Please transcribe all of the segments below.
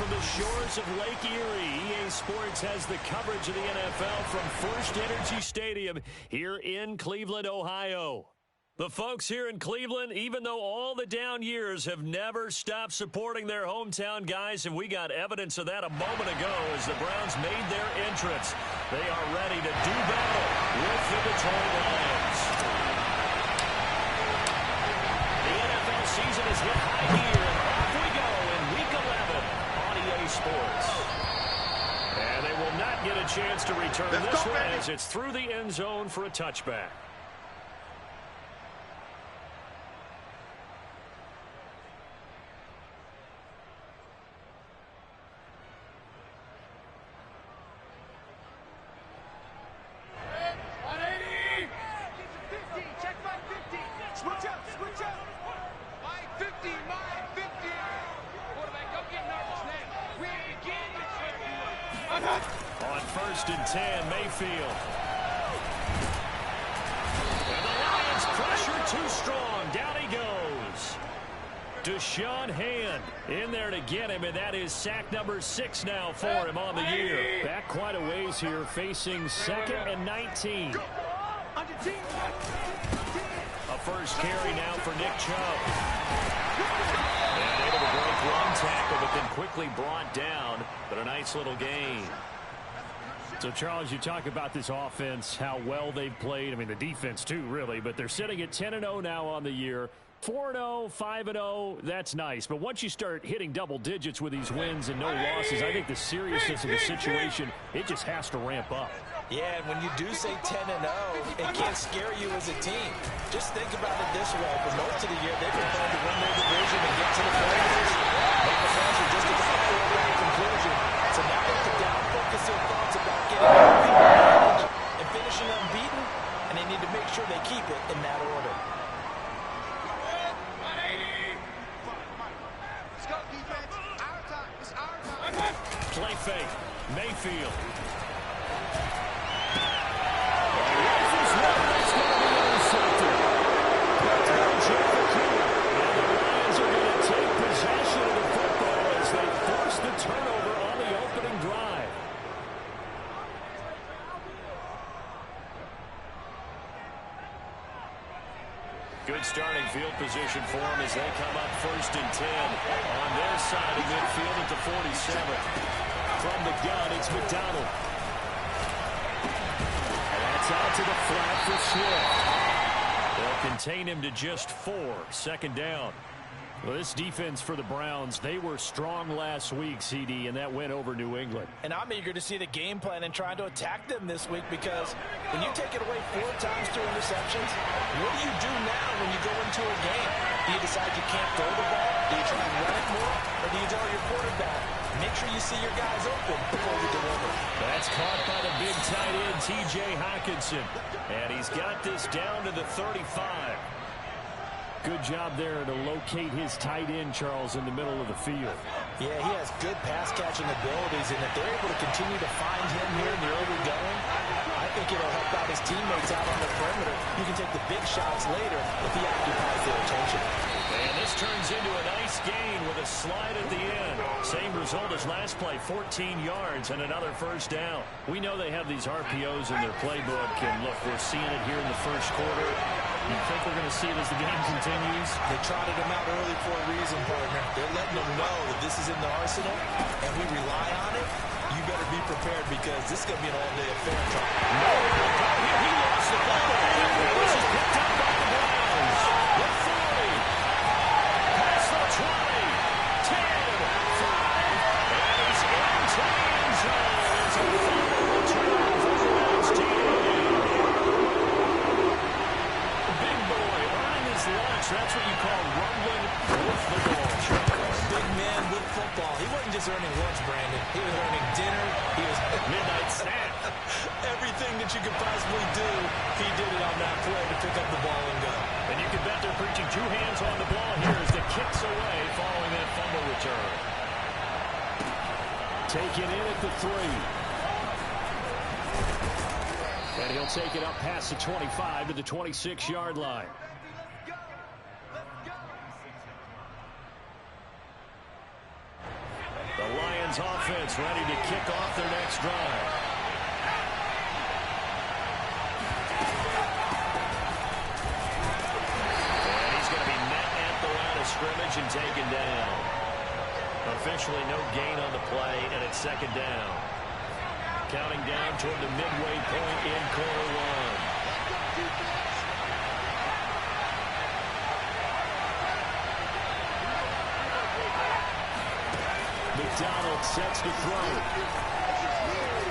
from the shores of Lake Erie, EA Sports has the coverage of the NFL from First Energy Stadium here in Cleveland, Ohio. The folks here in Cleveland, even though all the down years, have never stopped supporting their hometown guys, and we got evidence of that a moment ago as the Browns made their entrance. They are ready to do battle with the Detroit Lions. The NFL season has hit high gear, and off we go in Week 11 on EA Sports. And they will not get a chance to return this one as it's through the end zone for a touchback. On 1st and 10, Mayfield. And the Lions pressure too strong. Down he goes. Deshaun Hand in there to get him, and that is sack number 6 now for him on the year. Back quite a ways here, facing 2nd and 19. A first carry now for Nick Chubb. And able to break one tackle, but then quickly brought down, but a nice little gain. So, Charles, you talk about this offense, how well they've played. I mean, the defense, too, really. But they're sitting at 10-0 now on the year. 4-0, 5-0, that's nice. But once you start hitting double digits with these wins and no losses, I think the seriousness of the situation, it just has to ramp up. Yeah, and when you do say 10-0, it can't scare you as a team. Just think about it this way. For most of the year, they've been trying to win their division and get to the playoffs. But the fans are just at the foregone conclusion. So now they have to down-focus their thoughts about getting a advantage and finishing unbeaten, and they need to make sure they keep it in that order. Play fake. Mayfield. Turnover on the opening drive. Good starting field position for them as they come up 1st and 10 on their side of midfield at the 47. From the gun, it's McDonald. And that's out to the flat for Swift. They'll contain him to just 4. 2nd down. Well, this defense for the Browns, they were strong last week, CD, and that went over New England. And I'm eager to see the game plan and trying to attack them this week, because when you take it away 4 times through interceptions, what do you do now when you go into a game? Do you decide you can't throw the ball? Do you try and run it more? Or do you tell your quarterback, make sure you see your guys open before you deliver? That's caught by the big tight end, T.J. Hockenson. And he's got this down to the 35. Good job there to locate his tight end, Charles, in the middle of the field. Yeah, he has good pass-catching abilities, and if they're able to continue to find him here in the early going, I think it'll help out his teammates out on the perimeter. You can take the big shots later if he occupies their attention. And this turns into a nice gain with a slide at the end. Same result as last play, 14 yards and another 1st down. We know they have these RPOs in their playbook, and look, we're seeing it here in the 1st quarter. You think we're going to see it as the game continues? They trotted him out early for a reason, partner. They're letting them know that this is in the arsenal, and we rely on it. You better be prepared, because this is going to be an all-day affair. No, he lost the ball. This is picked up by the Browns. The 40. Past the 20. 10. 5. And he's into the end zone. It's a fumble return for the Browns team. Big boy earning his lunch. That's what you call rumbling with the ball. Big man with football. He wasn't just earning lunch, Brandon. He was earning dinner. He was midnight snack. Everything that you could possibly do, he did it on that play to pick up the ball and go. And you can bet they're preaching 2 hands on the ball here as the kicks away following that fumble return. Taken in at the 3. And he'll take it up past the 25 to the 26-yard line. The Lions Lions offense ready to kick off their next drive. And he's going to be met at the line of scrimmage and taken down. Officially no gain on the play, and it's second down. Counting down toward the midway point in quarter one. McDonald sets to throw.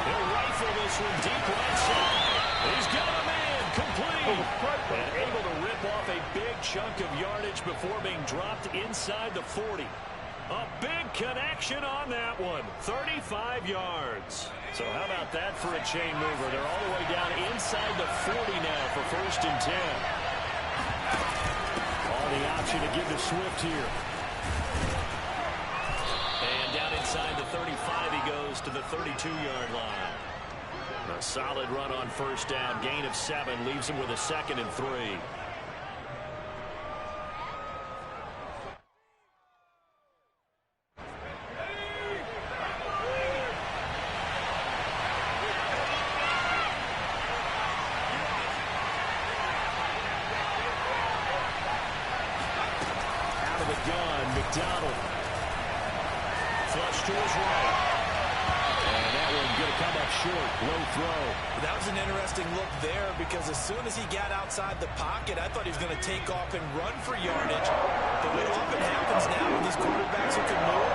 He'll rifle this one deep right side. He's got a man complete. And able to rip off a big chunk of yardage before being dropped inside the 40. A big connection on that one. 35 yards. So how about that for a chain mover? They're all the way down inside the 40 now for 1st and 10. On the option to give to Swift here. And down inside the 35 he goes to the 32-yard line. A solid run on 1st down. Gain of 7 leaves him with a 2nd and 3. McDonald. Flush to his right. And that one going to come up short. Low throw. That was an interesting look there because as soon as he got outside the pocket, I thought he was going to take off and run for yardage. But what often happens now with these quarterbacks who can move,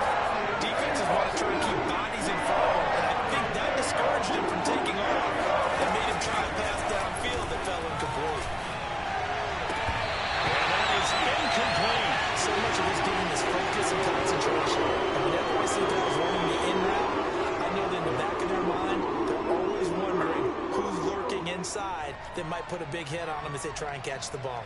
defenses want to try to keep bodies in front of them. And I think that discouraged him from taking off and made him try a pass downfield that fell incomplete. And that is incomplete. So much of this game is focus and concentration. And whenever I see guys running the in route, I know that in the back of their mind, they're always wondering who's lurking inside that might put a big hit on them as they try and catch the ball.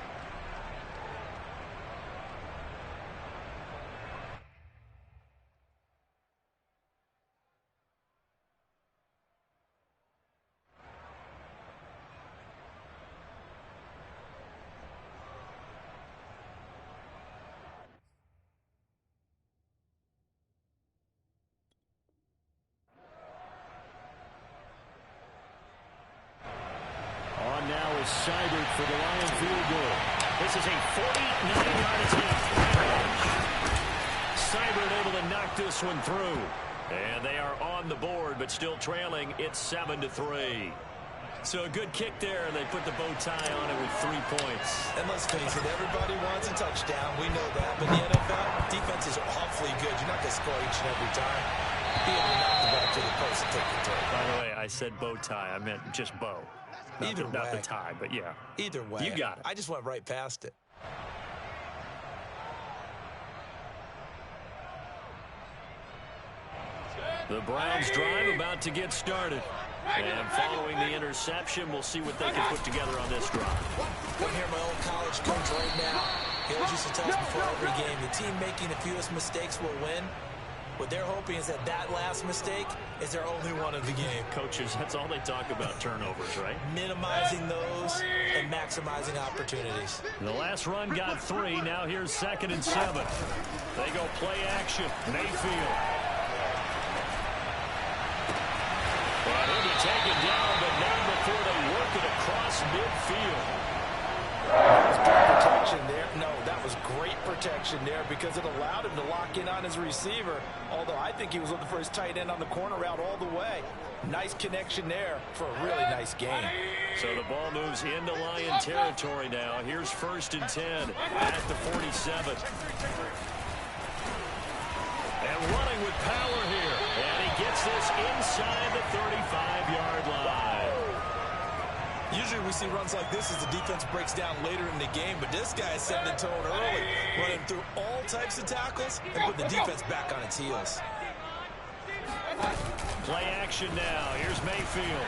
Now is Seibert for the Lion field goal. This is a 49-yard attempt. Seibert able to knock this one through. And they are on the board, but still trailing. It's 7-3. So a good kick there, and they put the bow tie on it with 3 points. And let's face it, everybody wants a touchdown. We know that. But in the NFL, defenses are awfully good. You're not going to score each and every time. Be able to knock the ball to the post and take the turn. By the way, I said bow tie. I meant just bow. Not the tie, but yeah. Either way. You got it. I just went right past it. The Browns drive about to get started. And following the interception, we'll see what they can put together on this drive. I hear my old college coach right now. He always used to tell us before every game, the team making the fewest mistakes will win. What they're hoping is that last mistake is their only one of the game. Coaches, that's all they talk about, turnovers, right? Minimizing those and maximizing opportunities. The last run got 3. Now here's 2nd and 7. They go play action. Mayfield. And he'll be taken down, but not before they work it across midfield. That was good protection there. No, that was great protection there because it allowed him to lock in on his receiver, although I think he was looking for his tight end on the corner route all the way. Nice connection there for a really nice game. So the ball moves into Lion territory now. Here's 1st and 10 at the 47. And running with power here. And he gets this inside the 35-yard line. Usually we see runs like this as the defense breaks down later in the game, but this guy is setting the tone early, running through all types of tackles and putting the defense back on its heels. Play action now. Here's Mayfield.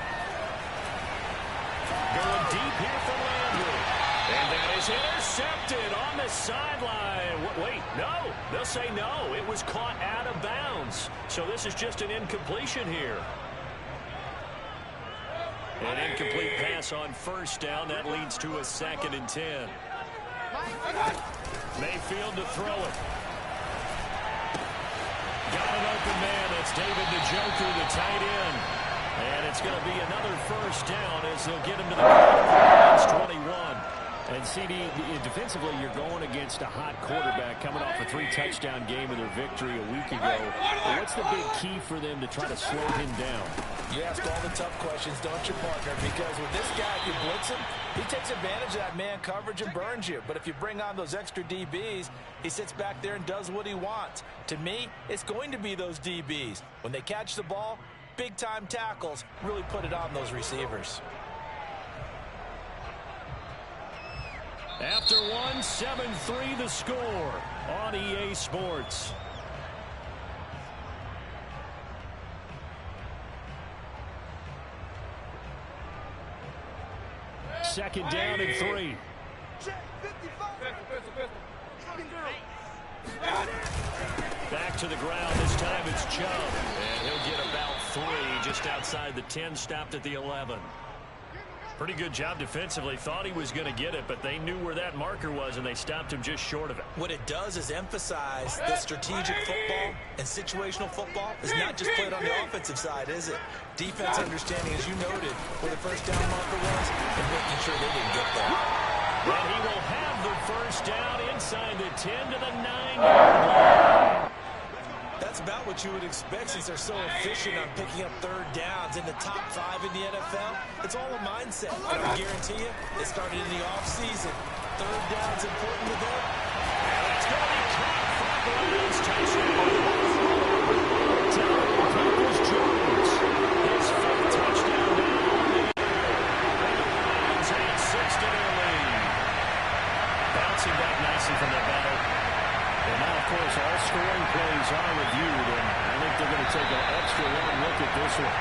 Going deep here for Landry. And that is intercepted on the sideline. Wait, no. They'll say no. It was caught out of bounds. So this is just an incompletion here. An incomplete pass on 1st down. That leads to a 2nd and 10. Mayfield to throw it. Got got an open man. That's David Njoku, the tight end. And it's going to be another first down as they'll get him to the Lions 21. And CD, defensively, you're going against a hot quarterback coming off a 3-touchdown game in their victory a week ago. What's the big key for them to try to slow him down? You ask all the tough questions, don't you, partner? Because with this guy, if you blitz him, he takes advantage of that man coverage and burns you. But if you bring on those extra DBs, he sits back there and does what he wants. To me, it's going to be those DBs. When they catch the ball, big-time tackles really put it on those receivers. After one, 7-3 the score on EA Sports. Second down and 3. Back to the ground. This time it's Chubb. And he'll get about 3 just outside the 10, stopped at the 11. Pretty good job defensively. Thought he was going to get it, but they knew where that marker was, and they stopped him just short of it. What it does is emphasize that strategic football and situational football is not just played on the offensive side, is it? Defense understanding, as you noted, where the first down marker was and making sure they didn't get there. And he will have the first down inside the 10 to the 9-yard line. That's about what you would expect since they're so efficient on picking up third downs in the top 5 in the NFL. It's all a mindset. I guarantee you, it started in the offseason. Third down's important to them. And it's going to be caught for the Lions touchdown. Jones, his 5th touchdown now. And the Lions add 6 to their lead. Bouncing back nicely from that battle. And now, of course, all scoring plays are reviewed, and I think they're going to take an extra long look at this one.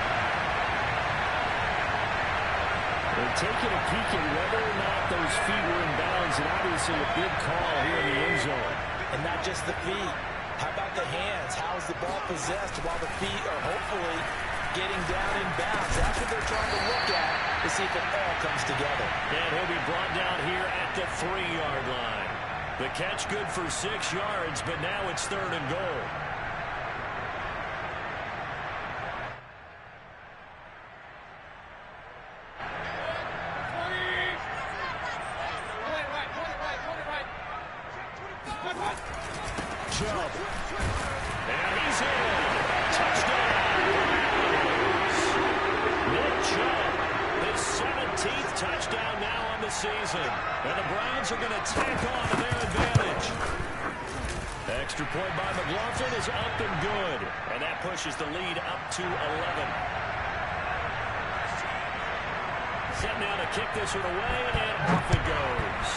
They're taking a peek at whether or not those feet were in bounds, and obviously a big call here in the end zone. And not just the feet. How about the hands? How is the ball possessed while the feet are hopefully getting down in bounds? That's what they're trying to look at to see if it all comes together. And he'll be brought down here at the 3-yard line. The catch good for 6 yards, but now it's 3rd and goal. Chubb. And he's in. Touchdown. Nick Chubb, his 17th touchdown now on the season. And the Browns are going to tack on to their advantage. Extra point by McLaughlin is up and good. And that pushes the lead up to 11. Set now to kick this one away, and off it goes.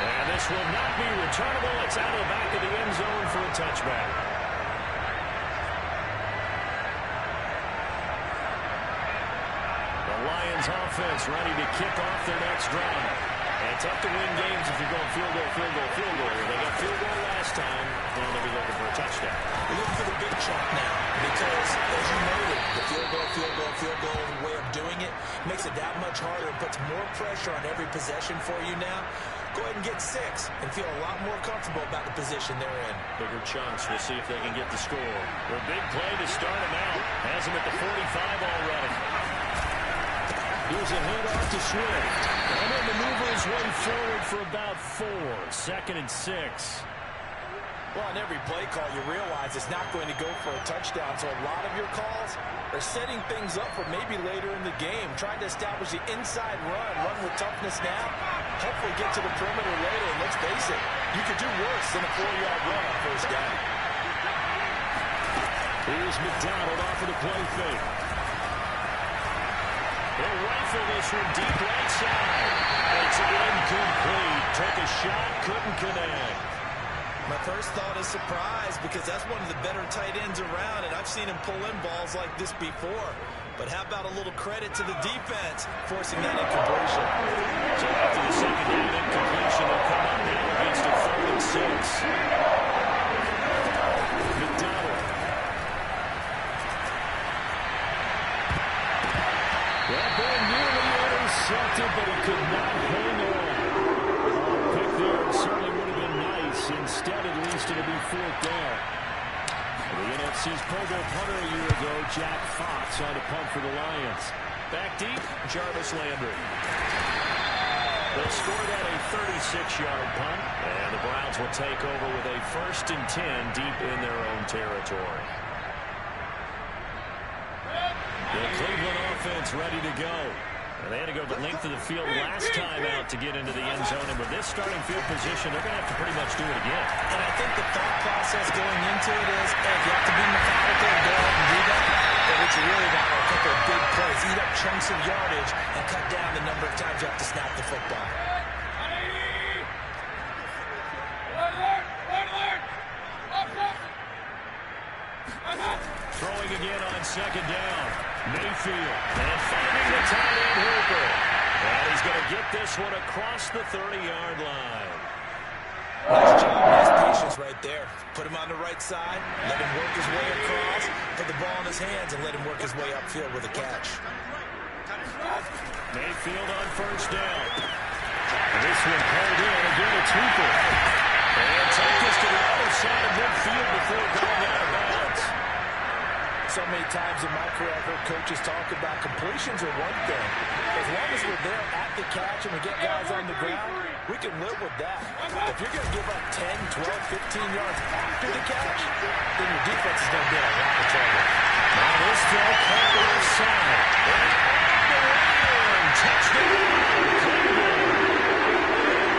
And this will not be returnable. It's out of the back of the end zone for a touchback. The Lions offense ready to kick off their next drive. And it's tough to win games if you're going field goal, field goal, field goal. They got field goal last time, and they'll be looking for a touchdown. We're looking for the big chunk now because, as you noted, the field goal way of doing it makes it that much harder and puts more pressure on every possession for you now. Go ahead and get 6 and feel a lot more comfortable about the position they're in. Bigger chunks. We'll see if they can get the score. A big play to start him out. Has him at the 45 already. Here's a handoff to Swift. And then maneuver his way forward for about 4. 2nd and 6. Well, on every play call, you realize it's not going to go for a touchdown. So a lot of your calls are setting things up for maybe later in the game, trying to establish the inside run with toughness now, hopefully get to the perimeter later. And let's face it, you could do worse than a 4-yard run on first down. Here's McDonald off of the play fake. He'll rifle this one deep right side. It's incomplete. Took a shot, couldn't connect. My first thought is surprise because that's one of the better tight ends around, and I've seen him pull in balls like this before. But how about a little credit to the defense forcing that incompletion? So after the second down incompletion, they'll come up now against a 3rd and 6. McDonald. That ball nearly intercepted, but he could not hang on. Pick there certainly would have been nice. pass. Instead, at least, it'll be 4th down. The NFC's Pro Bowl punter a year ago, Jack Fox, on a punt for the Lions. Back deep, Jarvis Landry. They'll score that a 36-yard punt, and the Browns will take over with a 1st and 10 deep in their own territory. The Cleveland offense ready to go. And they had to go the length of the field last time out to get into the end zone. And with this starting field position, they're going to have to pretty much do it again. And I think the thought process going into it is, hey, if you have to be methodical and go out and do that, but what you really want are a couple of big plays, eat up chunks of yardage, and cut down the number of times you have to snap the football. Throwing again on 2nd down. Mayfield. And finding the tight end Hooper. And he's going to get this one across the 30-yard line. Nice job. Nice patience right there. Put him on the right side. Let him work his way across. Put the ball in his hands and let him work his way upfield with a catch. Mayfield on 1st down. And this one pulled in. Again, it's Hooper. And take this to the other side of midfield before going out of bounds. So many times in my career, I've heard coaches talk about completions are one thing. As long as we're there at the catch and we get guys on the ground, we can live with that. If you're going to give up 10, 12, 15 yards after the catch, then your defense is going to be in a lot of trouble. Now this throw caught left side. And touchdown, Cleveland.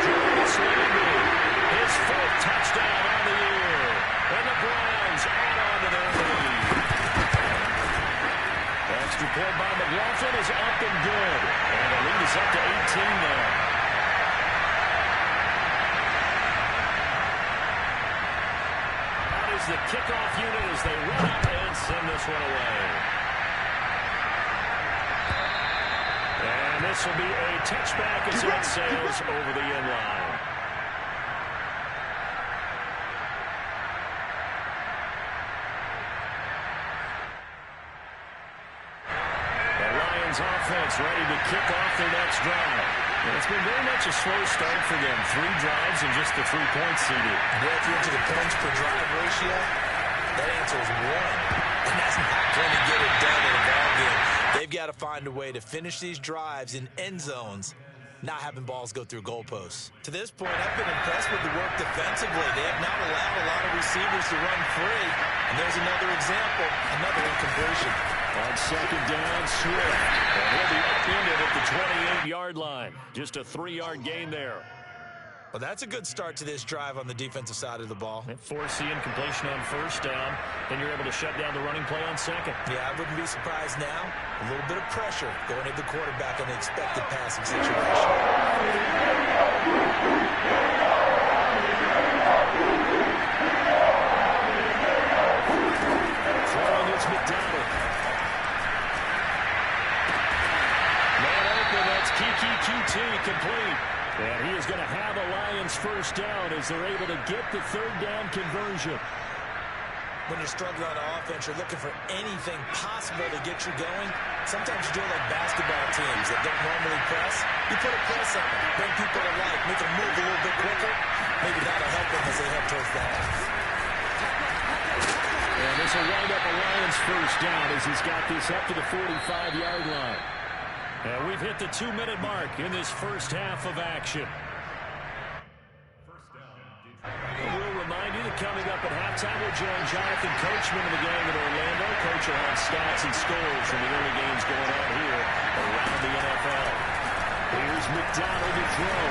Jarvis Landry, his 4th touchdown on the year. And the Browns add on to their lead. Extra point by McLaughlin is up and good. And the lead is up to 18 now. That is the kickoff unit as they run up and send this one away. And this will be a touchback as it sails over the end line. Offense ready to kick off their next drive. And it's been very much a slow start for them. 3 drives and just the 3 points seeded. Well, if you're into the points per drive ratio, that answer is 1. And that's not going to get it done in a ball game. They've got to find a way to finish these drives in end zones, not having balls go through goalposts. To this point, I've been impressed with the work defensively. They have not allowed a lot of receivers to run free. And there's another example, another incompletion. On 2nd down, Swift. And he'll be upended at the 28-yard line. Just a 3-yard gain there. Well, that's a good start to this drive on the defensive side of the ball. And force the incompletion on 1st down. Then you're able to shut down the running play on 2nd. Yeah, I wouldn't be surprised now. A little bit of pressure going at the quarterback on the expected passing situation. Throwing is McDonald. Man open, that's Kiki QT complete. And he is going to have a Lions 1st down as they're able to get the 3rd down conversion. When you're struggling on offense, you're looking for anything possible to get you going. Sometimes you do it like basketball teams that don't normally press. You put a press on them, bring people to life, make them move a little bit quicker. Maybe that'll help them as they head towards that. And this will wind up a Lions 1st down as he's got this up to the 45-yard line. And we've hit the 2-minute mark in this first half of action. We'll remind you that coming up at halftime, we'll join Jonathan Coachman of the gang in Orlando. Coach will have stats and scores from the early games going on here around the NFL. Here's McDonald to throw.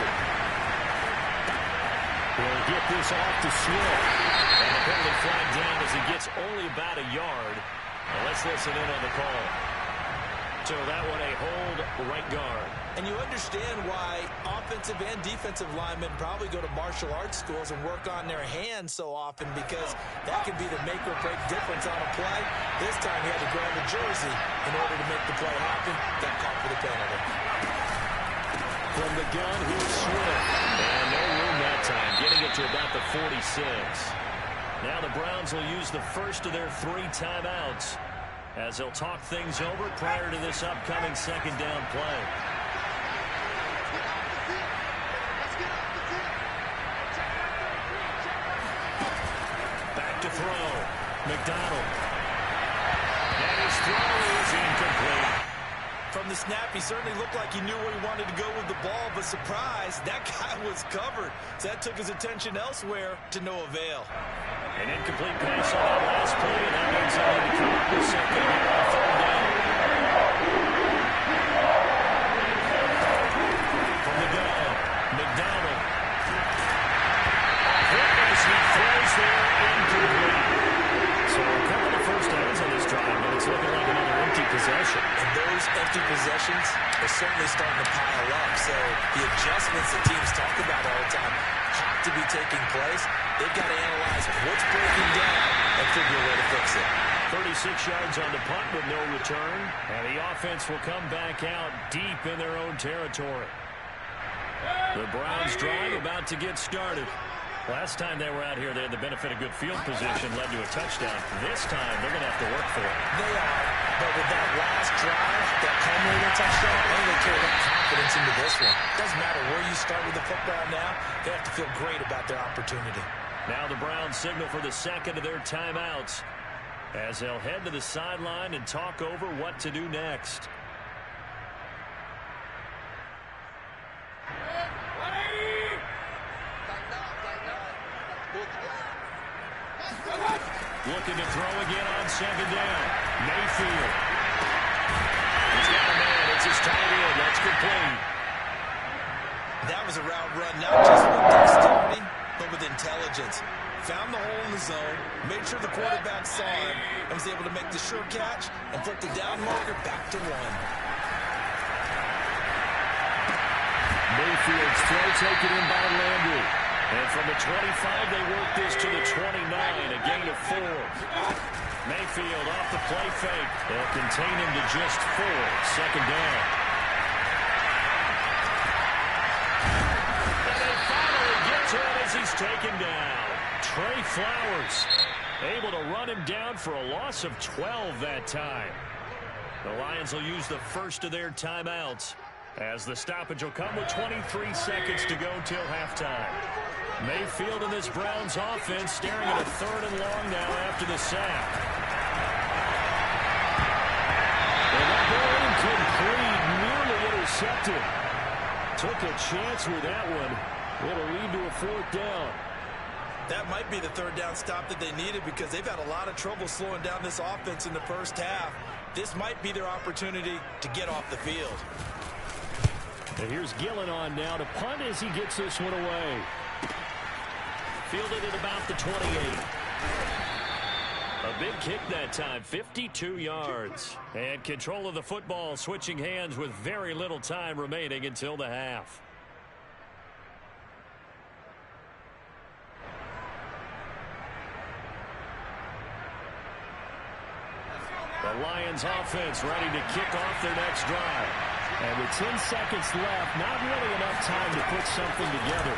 He'll get this off to Swift. And the penalty flag down as he gets only about a yard. Now let's listen in on the call. So that one a hold right guard. And you understand why offensive and defensive linemen probably go to martial arts schools and work on their hands so often, because that can be the make or break difference on a play. This time he had to grab a jersey in order to make the play happen. Got caught for the penalty. From the gun, here's Swift. And no room that time, getting it to about the 46. Now the Browns will use the first of their 3 timeouts as they'll talk things over prior to this upcoming 2nd down play. to throw. McDonald. And his throw is incomplete. From the snap, he certainly looked like he knew where he wanted to go with the ball, but surprise, that guy was covered. So that took his attention elsewhere to no avail. An incomplete pass on that last play, and that means they need to come up with something here on third down. From the gun, McDonald. As he throws there, incomplete. So a couple of first downs on this drive, but it's looking like another empty possession. And those empty possessions are certainly starting to pile up. So the adjustments that teams talk about all the time have to be taking place. They've got to analyze what's breaking down and figure a way to fix it. 36 yards on the punt with no return. And the offense will come back out deep in their own territory. The Browns drive about to get started. Last time they were out here, they had the benefit of good field position, led to a touchdown. This time, they're going to have to work for it. They are, but with that last drive, that culminating touchdown, I think they carry that confidence into this one. Doesn't matter where you start with the football now, they have to feel great about their opportunity. Now the Browns signal for the second of their timeouts as they'll head to the sideline and talk over what to do next. Looking to throw again on second down. Mayfield. He's got a man. It's his tight end. That's complete. That was a route run, not just with dexterity, but with intelligence. Found the hole in the zone, made sure the quarterback saw him, and was able to make the sure catch and flip the down marker back to one. Mayfield's throw taken in by Landry. And from the 25, they work this to the 29, a gain of 4. Mayfield off the play fake. They'll contain him to just 4. Second down. And they finally get to him as he's taken down. Trey Flowers able to run him down for a loss of 12 that time. The Lions will use the first of their timeouts, as the stoppage will come with 23 seconds to go till halftime. Mayfield and this Browns offense staring at a third and long now after the sack. And that ball incomplete, nearly intercepted. Took a chance with that one. It'll lead to a fourth down. That might be the third down stop that they needed, because they've had a lot of trouble slowing down this offense in the first half. This might be their opportunity to get off the field. And here's Gillen on now to punt as he gets this one away. Fielded at about the 28. A big kick that time, 52 yards. And control of the football switching hands with very little time remaining until the half. The Lions offense ready to kick off their next drive. And with 10 seconds left, not really enough time to put something together.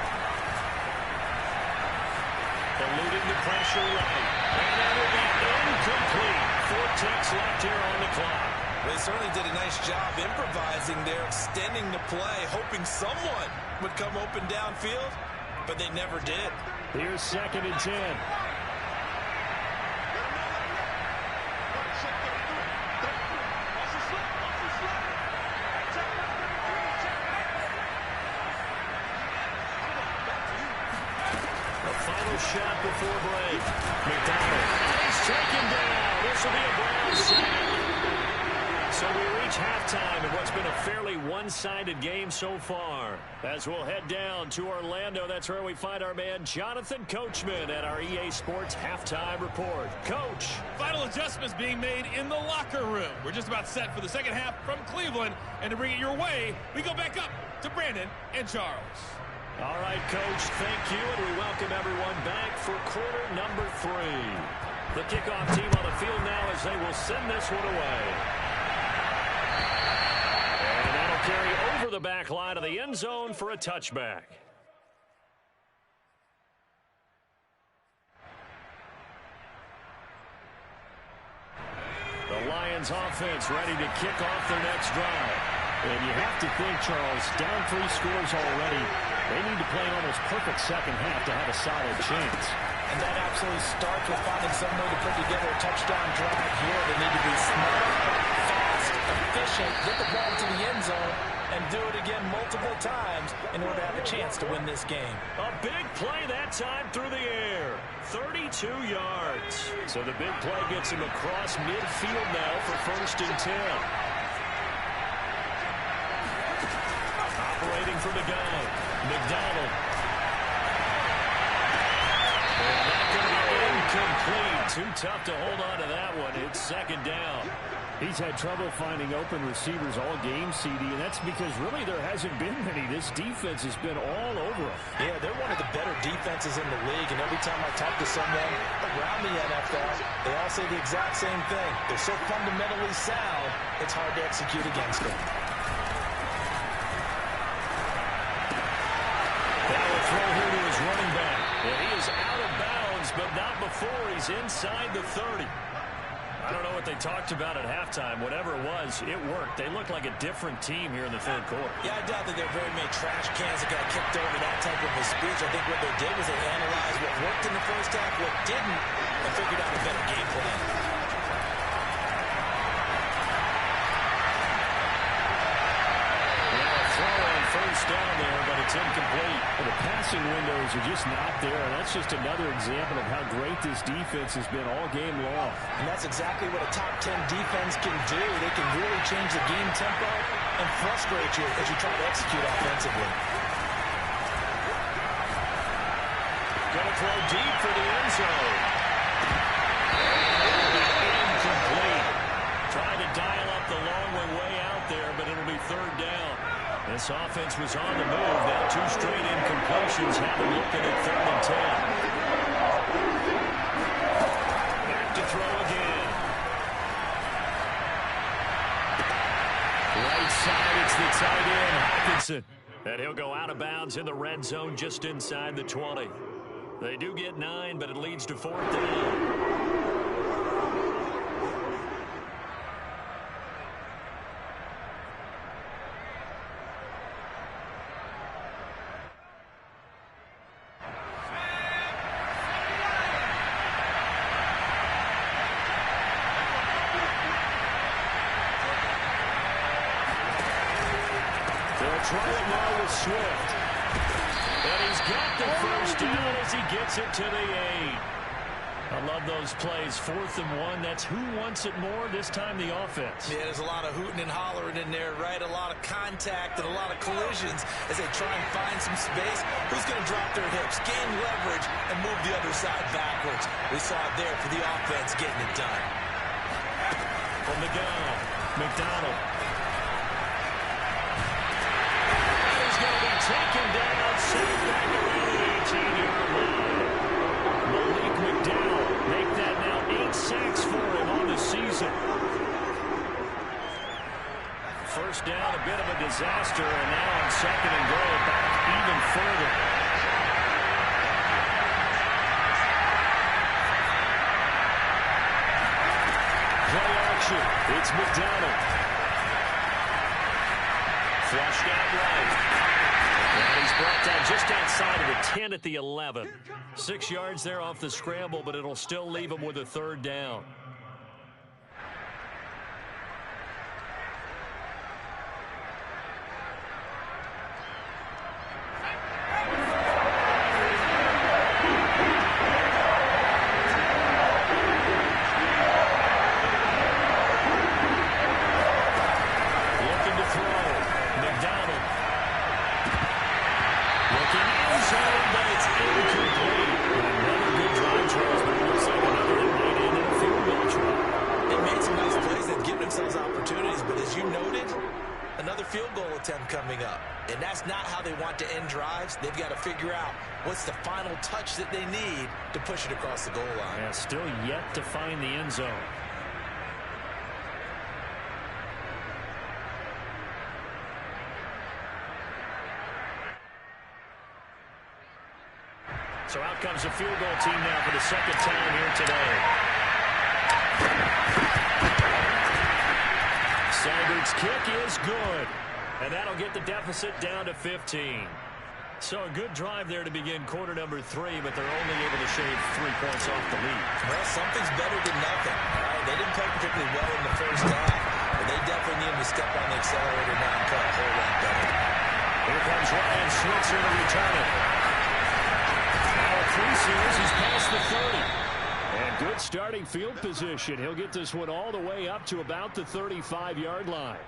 Eluding the pressure right. And that will be incomplete. 4 ticks left here on the clock. They certainly did a nice job improvising there, extending the play, hoping someone would come open downfield, but they never did. Here's 2nd and 10. Shot before break. McDonald. And he's taken down. This will be a Browns sack. So we reach halftime in what's been a fairly one-sided game so far. As we'll head down to Orlando, that's where we find our man Jonathan Coachman at our EA Sports Halftime Report. Coach. Final adjustments being made in the locker room. We're just about set for the second half from Cleveland. And to bring it your way, we go back up to Brandon and Charles. All right, Coach, thank you, and we welcome everyone back for quarter number 3. The kickoff team on the field now as they will send this one away. And that'll carry over the back line of the end zone for a touchback. The Lions offense ready to kick off their next drive. And you have to think, Charles, down 3 scores already. They need to play an almost perfect second half to have a solid chance. And that absolutely starts with finding some way to put together a touchdown drive here. They need to be smart, fast, efficient, get the ball to the end zone, and do it again multiple times in order to have a chance to win this game. A big play that time through the air. 32 yards. So the big play gets him across midfield now for 1st and 10. Operating from the gun, McDonald. And that going to be incomplete. Too tough to hold on to that one. It's 2nd down. He's had trouble finding open receivers all game, CD, and that's because really there hasn't been many. This defense has been all over him. Yeah, they're one of the better defenses in the league, and every time I talk to someone around the NFL, they all say the exact same thing. They're so fundamentally sound, it's hard to execute against them. Now a throw here to his running back. And he is out of bounds, but not before he's inside the 30. I don't know what they talked about at halftime. Whatever it was, it worked. They look like a different team here in the 3rd quarter. Yeah, I doubt that there are very many trash cans that got kicked over that type of a speech. I think what they did was they analyzed what worked in the first half, what didn't, and figured out a better game plan. First down there, but it's incomplete. Well, the passing windows are just not there, and that's just another example of how great this defense has been all game long. And that's exactly what a top 10 defense can do. They can really change the game tempo and frustrate you as you try to execute offensively. Gonna throw deep for the end zone. Incomplete. Trying to dial up the long way out there, but it'll be 3rd down. This offense was on the move. Now 2 straight incompletions have them looking at 3rd and 10. Back to throw again. Right side, it's the tight end, Hawkinson. And he'll go out of bounds in the red zone just inside the 20. They do get 9, but it leads to 4th down. Try it now with Swift. And he's got the first down as he gets it to the 8. I love those plays. 4th and 1. That's who wants it more, this time the offense. Yeah, there's a lot of hooting and hollering in there, right? A lot of contact and a lot of collisions as they try and find some space. Who's going to drop their hips, gain leverage, and move the other side backwards? We saw it there for the offense getting it done. From the gun, McDonald. Taken down, safe back around the 18-yard line. Malik McDowell make that now 8 sacks for him on the season. First down, a bit of a disaster, and now on 2nd and goal, back even further. Play action, it's McDonald. Flushed out right. And he's brought down just outside of the 10 at the 11. 6 yards there off the scramble, but it'll still leave him with a 3rd down. Looking to throw. McDonald. But it's incomplete. Another good drive, Charles, but it looks like another that might end in a field goal try. They made some nice plays that give themselves opportunities, but as you noted, another field goal attempt coming up. And that's not how they want to end drives. They've got to figure out what's the final touch that they need to push it across the goal line. Yeah, still yet to find the end zone. So out comes the field goal team now for the 2nd time here today. Seibert's kick is good. And that'll get the deficit down to 15. So a good drive there to begin quarter number 3, but they're only able to shave 3 points off the lead. Well, something's better than nothing. All right? They didn't play particularly well in the first half, but they definitely needed to step on the accelerator now and play a whole lot better. Here comes Ryan Switzer to return it. Now at 3 series, he's past the 30. And good starting field position. He'll get this one all the way up to about the 35-yard line.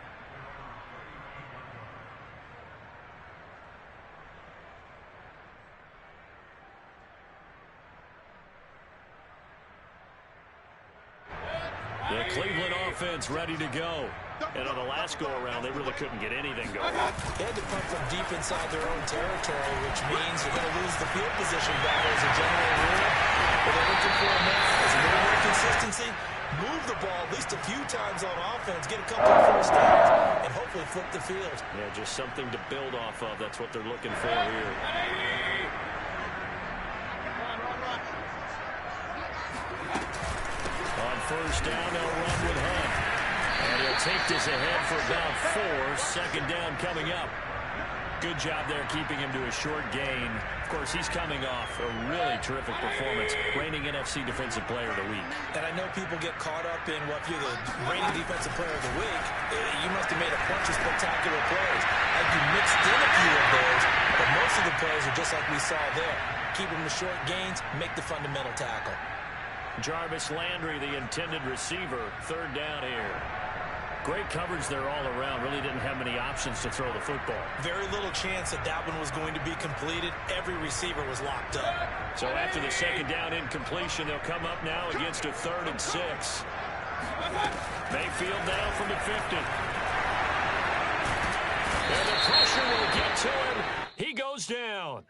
The Cleveland offense ready to go. And on the last go-around, they really couldn't get anything going. They had to punt from deep inside their own territory, which means you're going to lose the field position battle as a general rule. What they're looking for now is a little more consistency. Move the ball at least a few times on offense, get a couple of first downs, and hopefully flip the field. Yeah, just something to build off of. That's what they're looking for here. On first down, they'll run with Hunt. And he'll take this ahead for about 4. Second down coming up. Good job there keeping him to a short gain. Of course, he's coming off a really terrific performance, reigning NFC Defensive Player of the Week. And I know people get caught up in, well, if you're the reigning Defensive Player of the Week, you must have made a bunch of spectacular plays. And you mixed in a few of those, but most of the plays are just like we saw there. Keep them to short gains, make the fundamental tackle. Jarvis Landry, the intended receiver, third down here. Great coverage there all around. Really didn't have many options to throw the football. Very little chance that that one was going to be completed. Every receiver was locked up. So after the second down incompletion, they'll come up now against a 3rd and 6. Mayfield down from the 50. And the pressure will get to him. He goes down.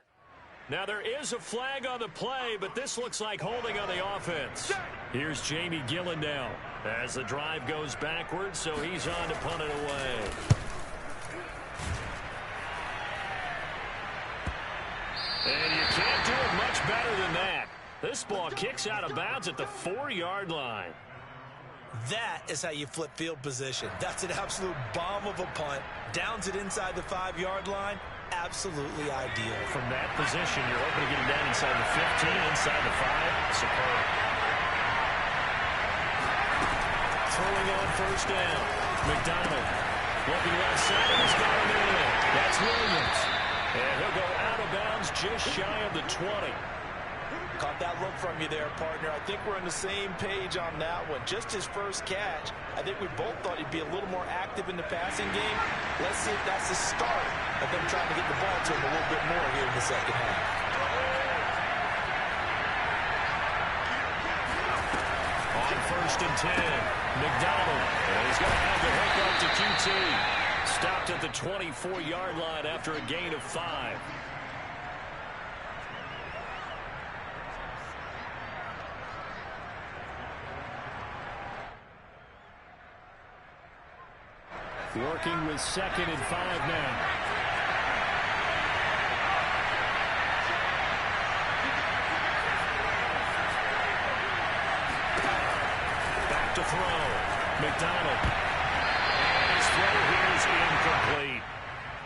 Now there is a flag on the play, but this looks like holding on the offense. Here's Jamie Gillen now as the drive goes backwards, so he's on to punt it away. And you can't do it much better than that. This ball kicks out of bounds at the 4-yard line. That is how you flip field position. That's an absolute bomb of a punt. Downs it inside the 5-yard line. Absolutely ideal. From that position, you're hoping to get him down inside the 15, inside the 5. Superb. Throwing on first down. McDonald looking left side. He's got him in. That's Williams. And he'll go out of bounds just shy of the 20. Caught that look from you there, partner. I think we're on the same page on that one. Just his first catch. I think we both thought he'd be a little more active in the passing game. Let's see if that's the start of them trying to get the ball to him a little bit more here in the second half. On first and 10, McDonald. And he's going to have the hook up to QT. Stopped at the 24-yard line after a gain of 5. Working with 2nd and 5 now. Back to throw. McDonald. And his throw here is incomplete.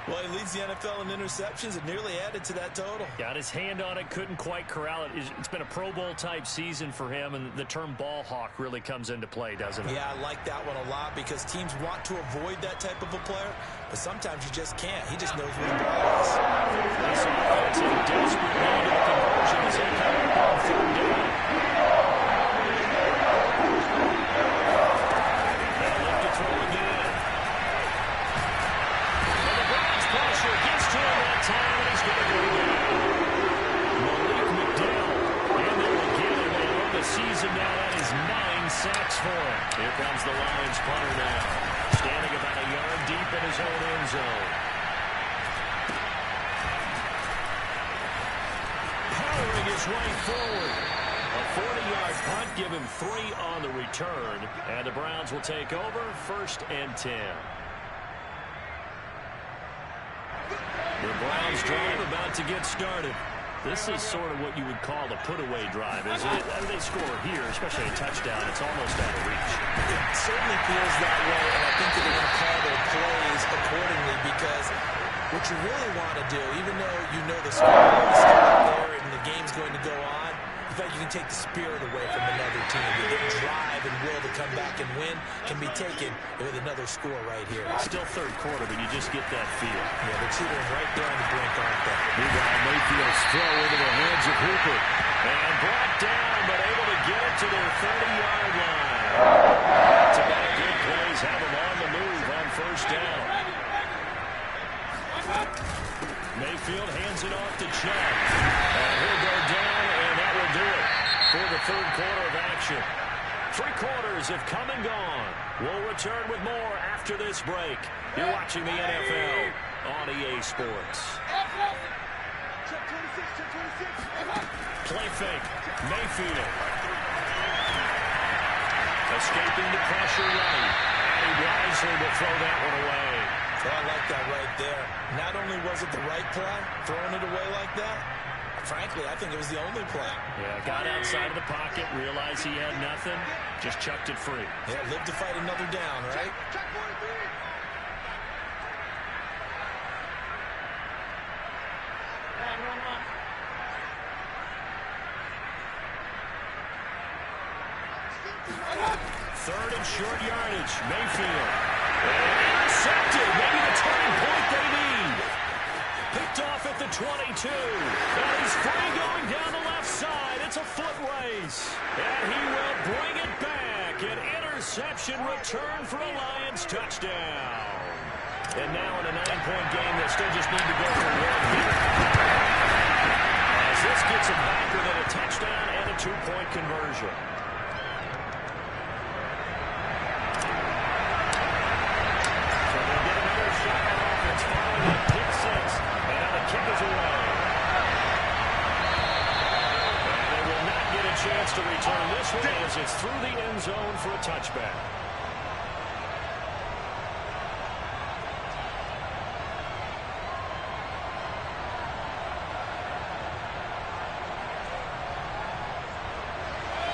Well, he leads the NFL in interceptions and nearly added to that total. Got his hand on it, couldn't quite corral it. It's been a Pro Bowl-type season for him, and the term ball hawk really comes into play, doesn't it? Yeah, I like that one a lot because teams want to avoid that type of a player, but sometimes you just can't. He just knows where the ball is. This offense in desperate need of conversion as they come up on 3rd down. They'll look to throw again. Pressure gets to him that time, and he's going to go down. Malik McDowell in there again, and on the season now, that is 9 sacks for him. Here comes the Lions punter now, standing about a yard deep in his own end zone. Powering his way forward. A 40-yard punt, give him 3 on the return, and the Browns will take over 1st and 10. The Browns drive about to get started. This is sort of what you would call a put-away drive, isn't it? I mean, they score here, especially a touchdown. It's almost out of reach. It certainly feels that way, and I think that they're going to call their plays accordingly because What you really want to do, even though you know the score is still out there and the game's going to go on, you feel like you can take the spirit away from another team. The drive and will to come back and win can be taken with another score right here. Still third quarter, but you just get that feel. Yeah, they're teetering right there on the brink, aren't they? Meanwhile, Mayfield's throw into the hands of Hooper. And brought down, but able to get it to their 30-yard line. Back-to-back good plays have him on the move on first down. Mayfield hands it off to Chubb. And he'll go down, and that will do it for the third quarter of action. 3 quarters have come and gone. We'll return with more after this break. You're watching the NFL on EA Sports. Play fake. Mayfield. Escaping the pressure right. And he wisely will throw that one away. Oh, I like that right there. Not only was it the right play, throwing it away like that, frankly, I think it was the only play. Yeah, got outside of the pocket, realized he had nothing, just chucked it free. Yeah, live to fight another down, right? Third and short yardage. Mayfield. Intercepted. Maybe the turning point they need. Picked off at the 22. And he's free going down the left side. It's a foot race. And he will bring it back. An interception return for a Lions touchdown. And now in a 9-point game, they still just need to go for one here. As this gets him back within a touchdown and a 2-point conversion. Chance to return this one as it's through the end zone for a touchback.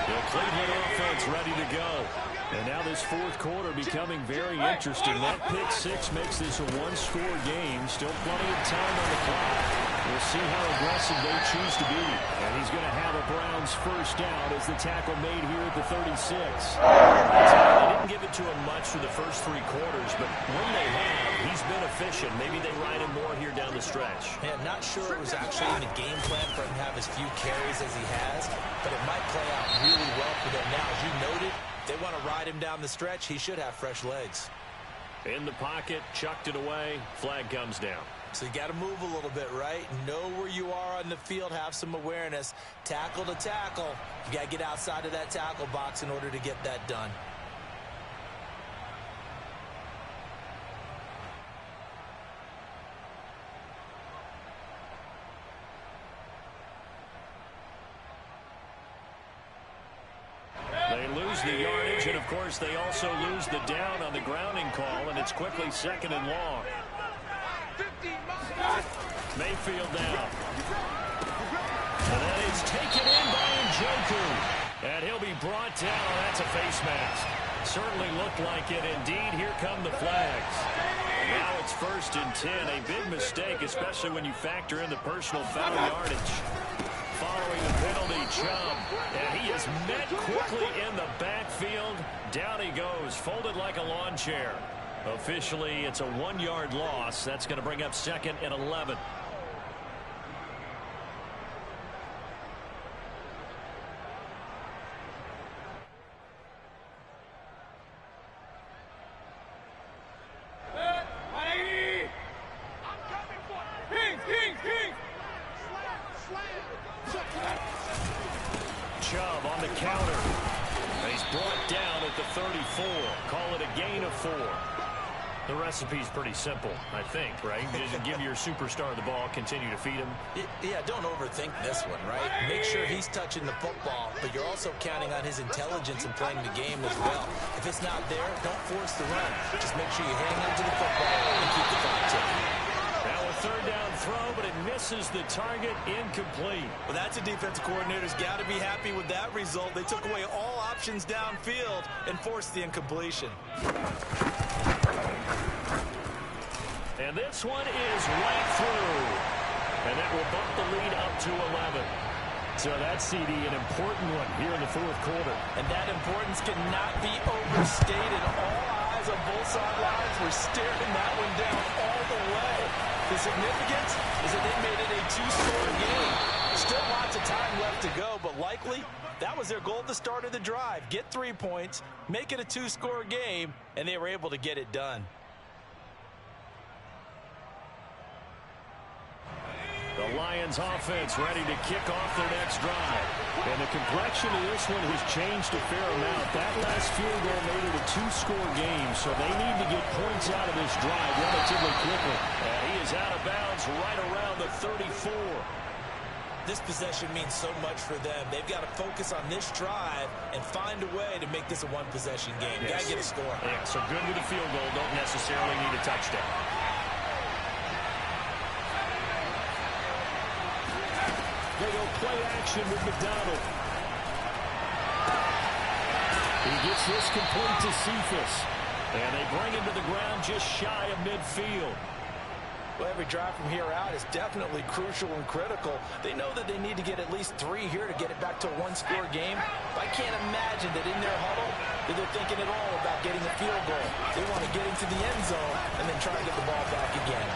The Cleveland offense ready to go. And now this fourth quarter becoming very interesting. That pick six makes this a one-score game. Still plenty of time on the clock. We'll see how aggressive they choose to be. And he's going to have a Browns first down as the tackle made here at the 36. They didn't give it to him much for the first 3 quarters, but when they have, he's been efficient. Maybe they ride him more here down the stretch. Yeah, not sure it was actually in a game plan for him to have as few carries as he has, but it might play out really well for them now. As you noted, they want to ride him down the stretch. He should have fresh legs. In the pocket, chucked it away, flag comes down. So you got to move a little bit, right? Know where you are on the field, have some awareness. Tackle to tackle. You got to get outside of that tackle box in order to get that done. They lose the yardage, and of course they also lose the down on the grounding call, and it's quickly 2nd and long. Mayfield now. And then it's taken in by Njoku. And he'll be brought down. Oh, that's a face mask. Certainly looked like it. Indeed, here come the flags. Now it's 1st and 10. A big mistake, especially when you factor in the personal foul yardage. Following the penalty, Chubb. And he is met quickly in the backfield. Down he goes, folded like a lawn chair. Officially, it's a 1-yard loss. That's going to bring up 2nd and 11. Chubb on the counter. He's brought down at the 34. Call it a gain of 4. The recipe's pretty simple, I think, right? Just give your superstar the ball, continue to feed him. Yeah, don't overthink this one, right? Make sure he's touching the football, but you're also counting on his intelligence in playing the game as well. If it's not there, don't force the run. Just make sure you hang on to the football and keep the clock ticking. Now a 3rd down throw, but it misses the target, incomplete. Well, that's a defensive coordinator's got to be happy with that result. They took away all options downfield and forced the incompletion. And And this one is right through. And that will bump the lead up to 11. So that's, CD, an important one here in the fourth quarter. And that importance cannot be overstated. All eyes on both sidelines were staring that one down all the way. The significance is that they made it a two-score game. Still lots of time left to go, but likely that was their goal at the start of the drive. Get 3 points, make it a two-score game, and they were able to get it done. The Lions offense ready to kick off their next drive. And the complexion of this one has changed a fair amount. That last field goal made it a two-score game, so they need to get points out of this drive relatively quickly. And he is out of bounds right around the 34. This possession means so much for them. They've got to focus on this drive and find a way to make this a one-possession game. Yes. Got to get a score. Yeah, so good with a field goal. Don't necessarily need a touchdown. They go play action with McDonald. He gets this complete to Cephas. And they bring him to the ground just shy of midfield. Well, every drive from here out is definitely crucial and critical. They know that they need to get at least 3 here to get it back to a one-score game. But I can't imagine that in their huddle that they're thinking at all about getting a field goal. They want to get into the end zone and then try to get the ball back again.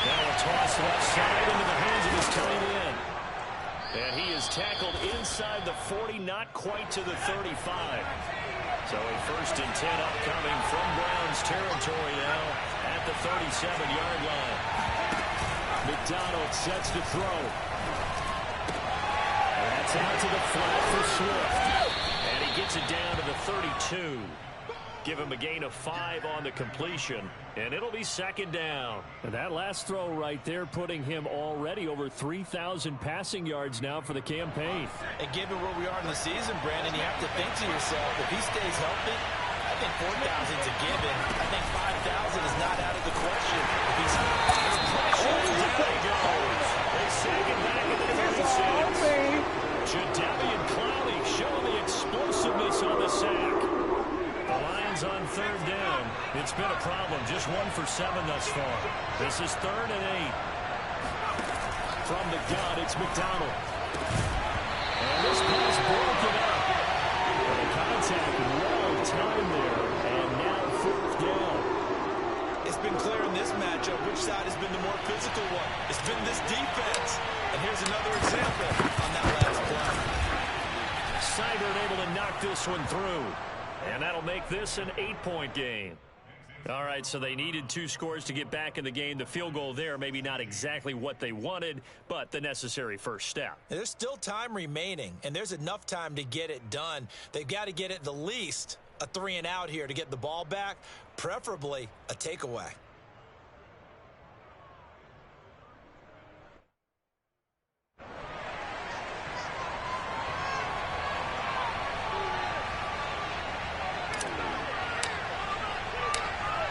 Now a toss left side into the hands of his tight end. And he is tackled inside the 40, not quite to the 35. So a 1st and 10 upcoming from Browns territory now at the 37-yard line. McDonald sets to throw. And that's out to the flat for Swift. And he gets it down to the 32. Give him a gain of 5 on the completion, and it'll be 2nd down. And that last throw right there putting him already over 3,000 passing yards now for the campaign. And given where we are in the season, Brandon, you have to think to yourself, if he stays healthy, I think 4,000 is a given. I think 5,000 is not out of the question. If he's under pressure, down he goes. They sack him back at the 36. Jadeveon Clowney showing the explosiveness on the sack. The Lions on 3rd down. It's been a problem. Just 1 for 7 thus far. This is 3rd and 8. From the gun, it's McDonald. And this pass broken up. The contact well timed there. And now 4th down. It's been clear in this matchup which side has been the more physical one. It's been this defense. And here's another example on that last play. Seibert able to knock this one through. And that'll make this an 8-point game. All right, so they needed 2 scores to get back in the game. The field goal there, maybe not exactly what they wanted, but the necessary first step. There's still time remaining, and there's enough time to get it done. They've got to get at the least a 3-and-out here to get the ball back, preferably a takeaway.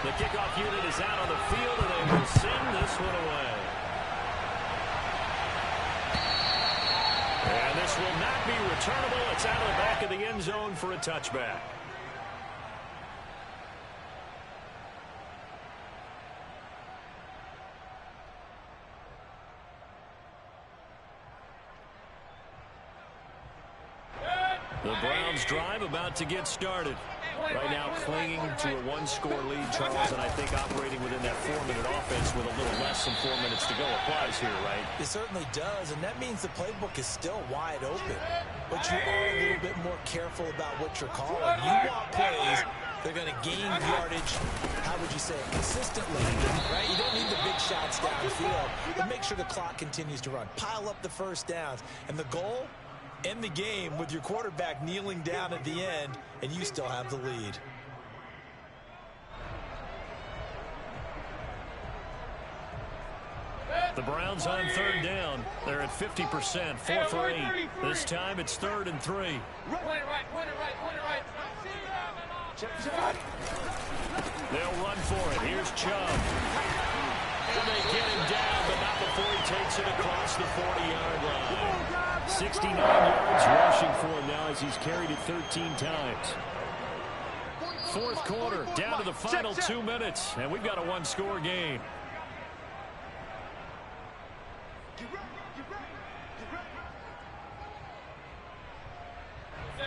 The kickoff unit is out on the field, and they will send this one away. And this will not be returnable. It's out of the back of the end zone for a touchback. The Browns drive about to get started. Right now clinging to a 1-score lead, Charles, and I think operating within that 4-minute offense with a little less than 4 minutes to go applies here, right? It certainly does, and that means the playbook is still wide open. But you are a little bit more careful about what you're calling. You want plays they're going to gain yardage, how would you say, consistently, right? You don't need the big shots downfield, but make sure the clock continues to run. Pile up the first downs, and the goal, end the game with your quarterback kneeling down at the end, and you still have the lead. The Browns on 3rd down. They're at 50%, 4 for 8. This time it's 3rd and 3. Point it right. They'll run for it. Here's Chubb. And they get him down, but not before he takes it across the 40-yard line. 69 yards rushing for him now as he's carried it 13 times. Fourth quarter, down to the final 2 minutes, and we've got a one-score game.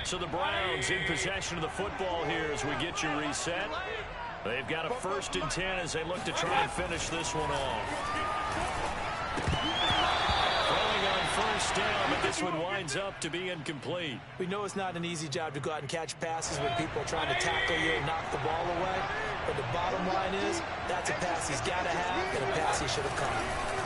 So the Browns in possession of the football here as we get you reset. They've got a 1st and 10 as they look to try and finish this one off. Throwing on 1st down, but this one winds up to be incomplete. We know it's not an easy job to go out and catch passes when people are trying to tackle you and knock the ball away. But the bottom line is, that's a pass he's got to have and a pass he should have caught.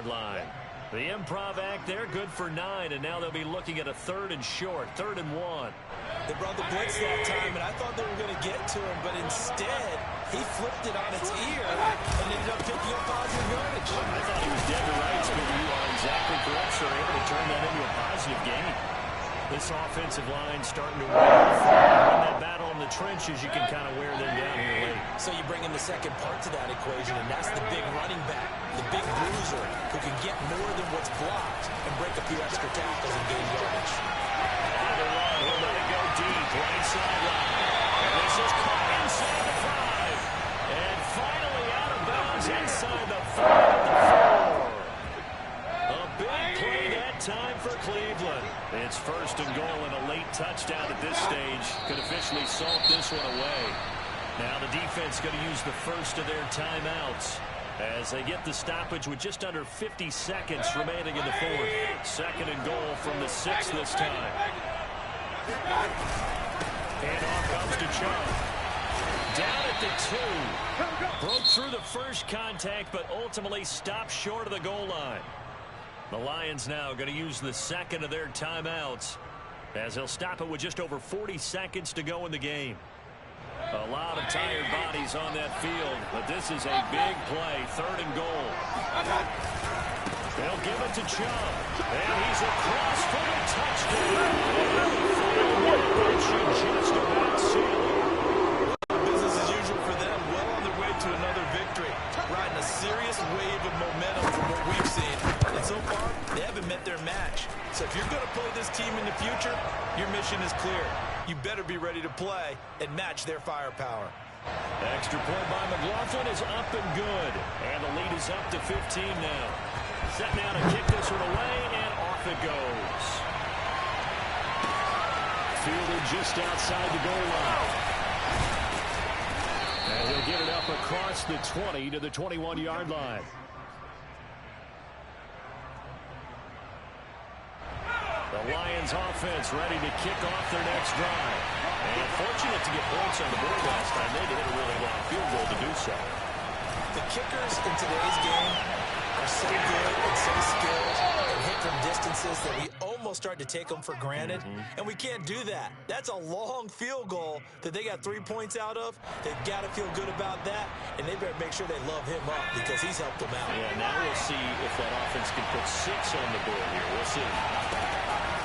Line. The improv act there, good for 9, and now they'll be looking at a 3rd and short, 3rd and 1. They brought the blitz that time, and I thought they were going to get to him, but instead, he flipped it on its ear and ended up picking up positive yardage. I thought he was dead to rights, but you are exactly correct, sir. Able to turn that into a positive gain. This offensive line starting to win that battle in the trenches. You can kind of wear them down here late. So you bring in the second part to that equation, and that's the big running back, the big bruiser, who can get more than what's blocked and break a few extra tackles and gain yardage. He'll let it go deep, right sideline. And this is caught inside the 5. And finally out of bounds inside the 4. A big play that time for Cleveland. It's 1st and goal, and a late touchdown at this stage could officially salt this one away. Now the defense going to use the first of their timeouts as they get the stoppage with just under 50 seconds remaining in the 4th. 2nd and goal from the 6 this time. And off comes to Chubb. Down at the 2. Broke through the first contact, but ultimately stopped short of the goal line. The Lions now going to use the 2nd of their timeouts as they'll stop it with just over 40 seconds to go in the game. A lot of tired bodies on that field, but this is a big play, 3rd and goal. They'll give it to Chubb, and he's across for the touchdown. Just about sealed. Business as usual for them, well on their way to another victory, riding a serious wave of momentum from what we've seen. And so far, they haven't met their match. So if you're going to play this team in the future, your mission is clear. You better be ready to play and match their firepower. Extra point by McLaughlin is up and good. And the lead is up to 15 now. Set now to kick this one away, and off it goes. Fielded just outside the goal line. And he'll get it up across the 20 to the 21-yard line. The Lions offense ready to kick off their next drive. And fortunate to get points on the board last time. They hit a really long field goal to do so. The kickers in today's game are so good and so skilled and hit from distances that we almost start to take them for granted. And we can't do that. That's a long field goal that they got 3 points out of. They've got to feel good about that, and they better make sure they love him up because he's helped them out. Yeah, now we'll see if that offense can put 6 on the board here. We'll see.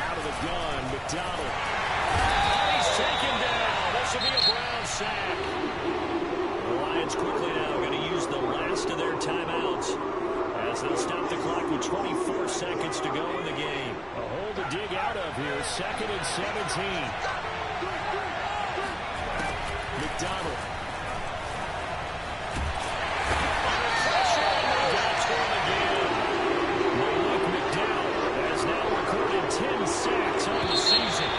Out of the gun, McDonald. He's taken down. This will be a Brown sack. The Lions quickly now going to use the last of their timeouts as they'll stop the clock with 24 seconds to go in the game. A hole to dig out of here. 2nd and 17. McDonald. McDowell has now recorded 10 sacks on the season.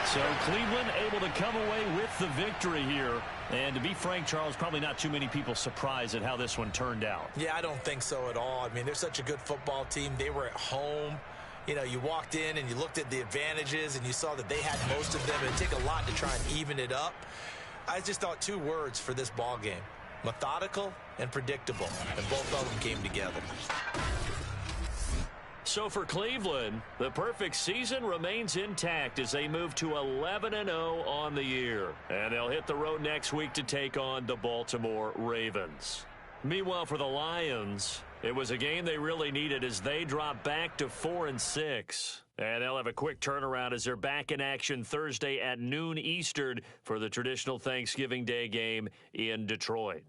So Cleveland able to come away with the victory here. And to be frank, Charles, probably not too many people surprised at how this one turned out. Yeah, I don't think so at all. I mean, they're such a good football team. They were at home. You know, you walked in and you looked at the advantages and you saw that they had most of them. It'd take a lot to try and even it up. I just thought 2 words for this ball game: methodical and predictable. And both of them came together. So for Cleveland, the perfect season remains intact as they move to 11-0 on the year. And they'll hit the road next week to take on the Baltimore Ravens. Meanwhile, for the Lions, it was a game they really needed as they drop back to 4-6. And they'll have a quick turnaround as they're back in action Thursday at noon Eastern for the traditional Thanksgiving Day game in Detroit.